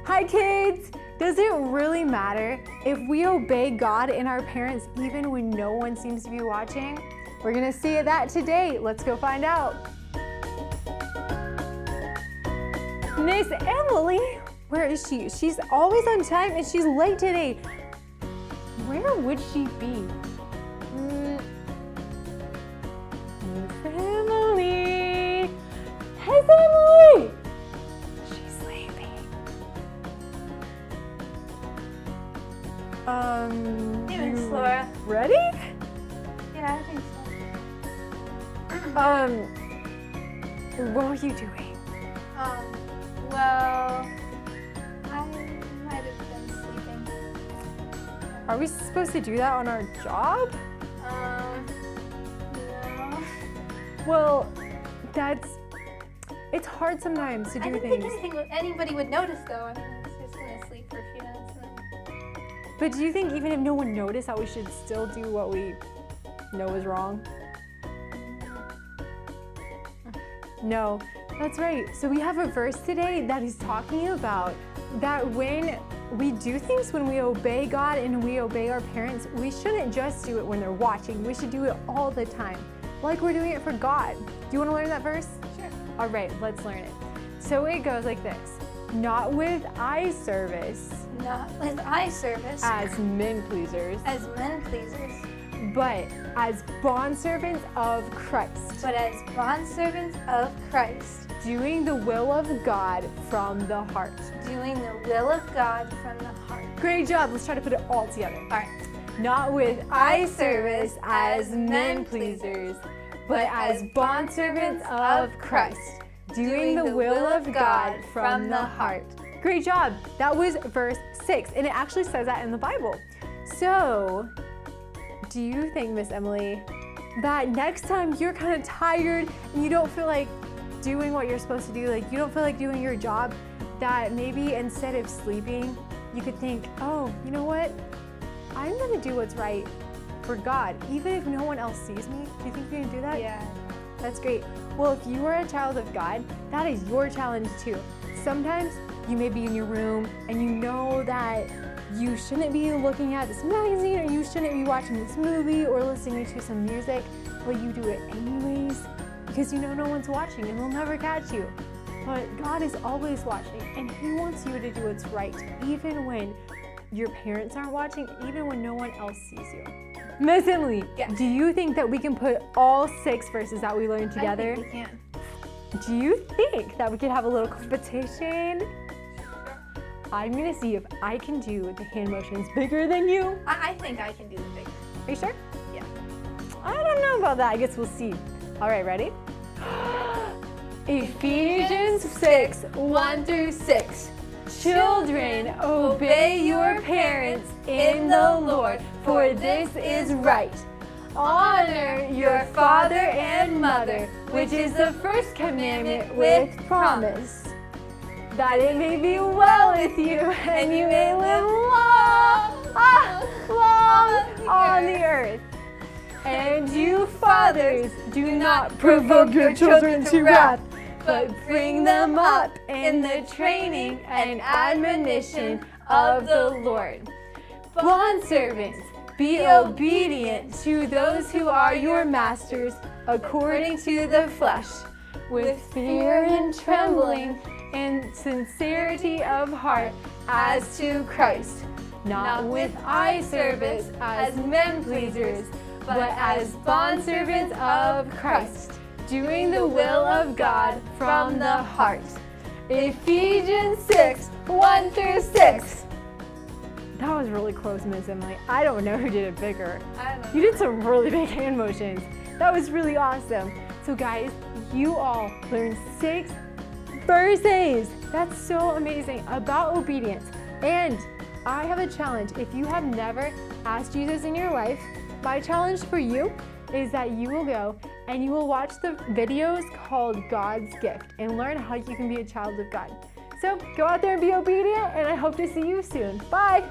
Hi kids! Does it really matter if we obey God and our parents even when no one seems to be watching? We're gonna see that today. Let's go find out. Miss Emily, where is she? She's always on time and she's late today. Where would she be? Miss Emily! Hey, Emily! She's sleeping. Hey, Miss Laura. Ready? Yeah, I think so. What were you doing? Well, I might have been sleeping. Are we supposed to do that on our job? No. Well, it's hard sometimes to do I didn't things. think anybody would notice though. I mean, I was just gonna sleep for a few minutes and then... But do you think even if no one noticed that we should still do what we know is wrong? No, that's right. So we have a verse today that is talking about that when we do things, when we obey God and we obey our parents, we shouldn't just do it when they're watching. We should do it all the time, like we're doing it for God. Do you want to learn that verse? Sure. All right, let's learn it. So it goes like this. Not with eye service. Not with eye service. As men pleasers. As men pleasers. But as bondservants of Christ. But as bondservants of Christ. Doing the will of God from the heart. Doing the will of God from the heart. Great job. Let's try to put it all together. All right. Not with eye service as men pleasers, but as bondservants of Christ. Doing the will of God from the heart. Great job. That was verse 6, and it actually says that in the Bible. So, do you think, Miss Emily, that next time you're kind of tired and you don't feel like doing what you're supposed to do, like you don't feel like doing your job, that maybe instead of sleeping, you could think, oh, you know what? I'm gonna do what's right for God, even if no one else sees me. Do you think you can do that? Yeah. That's great. Well, if you are a child of God, that is your challenge too. Sometimes you may be in your room and you know that you shouldn't be looking at this magazine or you shouldn't be watching this movie or listening to some music, but you do it anyways because you know no one's watching and they'll never catch you. But God is always watching and He wants you to do what's right, even when your parents aren't watching, even when no one else sees you. Miss Emily, Yes. Do you think that we can put all 6 verses that we learned together? I think we can. Do you think that we could have a little competition? I'm gonna see if I can do the hand motions bigger than you. I think I can do the bigger. Are you sure? Yeah. I don't know about that. I guess we'll see. All right, ready? Ephesians 6, 1 through 6. Children, obey your parents in the Lord, for this is right. Honor your father and mother, which is the first commandment with promise, that it may be well with you and you may live long on the earth. And you fathers, do not provoke your children to wrath, but bring them up in the training and admonition of the Lord. Bondservants, be obedient to those who are your masters according to the flesh, with fear and trembling and sincerity of heart as to Christ, not with eye service as men pleasers, but as bondservants of Christ, doing the will of God from the heart. Ephesians 6, 1 through 6. That was really close, Miss Emily. I don't know who did it bigger. I don't know. You did some really big hand motions. That was really awesome. So guys, you all learned 6 verses. That's so amazing about obedience. And I have a challenge. If you have never asked Jesus in your life, my challenge for you is that you will go and you will watch the videos called God's Gift and learn how you can be a child of God. So go out there and be obedient, and I hope to see you soon. Bye.